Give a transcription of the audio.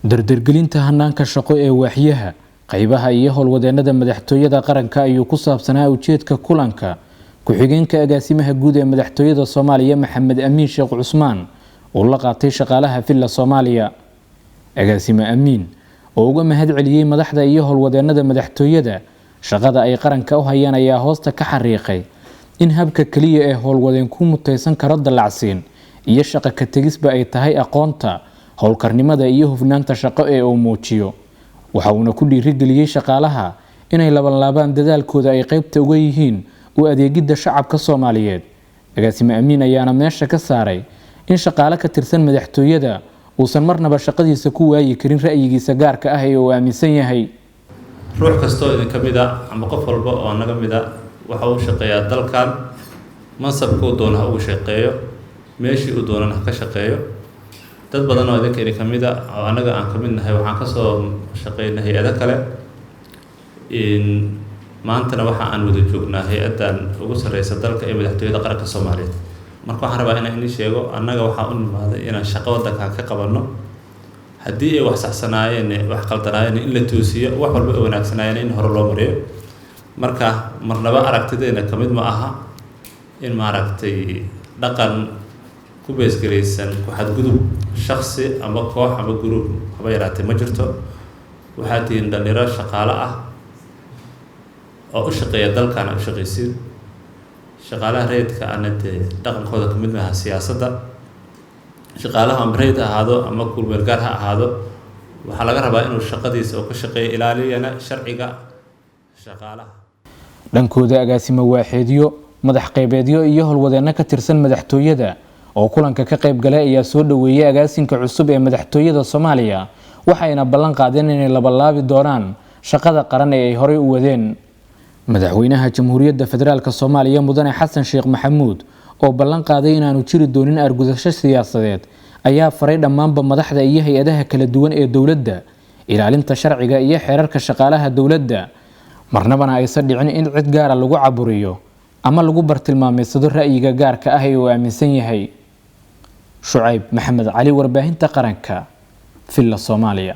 dardargelinta hanaanka shaqo ee waaxyaha qaybaha iyo howlwadeennada madaxtooyada qaranka ayuu ku saabsanaa ujeedka kulanka ku-xigeenka agaasimaha guud ee madaxtooyada Soomaaliya Maxamed Amiin Sheekh Cusmaan oo la qaatay shaqaalaha Villa Soomaaliya. Agaasime Amiin oo uga mahad celiyay madaxda iyo howlwadeennada madaxtooyada shaqada ay qaranka u hayaan ayaa hoosta ka xariiqay in habka kaliya ee howlwadeen ku mutaysan karo dalacsiin iyo shaqo ka tegisba ay tahay aqoonta howlkarnimada iyo hufnaanta shaqo ee uu muujiyo. waxa uuna ku dhiirigeliyay shaqaalaha inay laban dadaalkooda ay qaybta uga yihiin u adeegidda shacabka Soomaaliyeed. Agaasime Amiin ayaana meesha ka saaray in shaqaale ka tirsan madaxtooyada uusan marnaba shaqadiisa ku waayi karin ra'yigiisa gaarka ah ee uu aaminsan yahay. ruux kastoo idin ka mid ah ama qof walba oo naga mid ah waxa uu shaqeeyaa dalkan mansabkuu doona uu shaqeeyo meeshii uu doonana ka shaqeeyo. dad badan oo idinka ka mid ah oo anaga aan ka mid nahay waxaan ka soo shaqeynay hay'ado kale maantana waxa aan wada joognaa hay'adan ugu sareysa dalka ee madaxtooyada qaranka Soomaaliyeed. marka waxaan rabaa inaan idin sheego anaga waxa u nimaaday inaan shaqo wadanka ka qabanno haddii ay wax saxsanaayeen wax qaldanaayeen in la toosiyo wax walba oo wanaagsanayeen in hore loo mariyo. marka marnaba aragtideena ka mid ma aha in maaragtay dhaqan ku beesgareysan ku xadgudub shakhsi ama koox ama group haba yaraatee ma jirto. waxaa tihiin dhalinyaro shaqaale ah oo u shaqeeya dalkan u shaqeysiin shaqaalaha rayidka ana dhaqankooda ka mid maaha siyaasadda. shaqaalaha rayid ahaado ama kulmeel gaar ha ahaado waxaa laga rabaa inuu shaqadiisa oo ka shaqeeyo ilaaliyana sharciga shaqaalaha. dhankooda agaasimo waaxeedyo madax qaybeedyo iyo howlwadeenno ka tirsan madaxtooyada oo kulanka ka qayb galay ayaa soo dhaweeyay agaasinka cusub ee madaxtooyada Soomaaliya waxayna ballan qaadeen inay labalaabi doonaan shaqada qaran ee ay horey u wadeen. madaxweynaha Jamhuuriyadda Federaalka Soomaaliya Mudane Xasan Sheekh Maxamuud oo ballan qaaday inaanu jiri doonin argudasho siyaasadeed ayaa faray dhammaanba madaxda iyo hay'adaha kala duwan ee dawladda ilaalinta sharciga iyo xeerarka shaqaalaha dawladda marnabana aysan dhicin in cid gaar ah lagu caburiyo ama lagu bartilmaameedsado ra'yiga gaarka ah ee uu aaminsan yahay. Shucayb Maxamed Cali, warbaahinta qaranka, Villa Soomaaliya.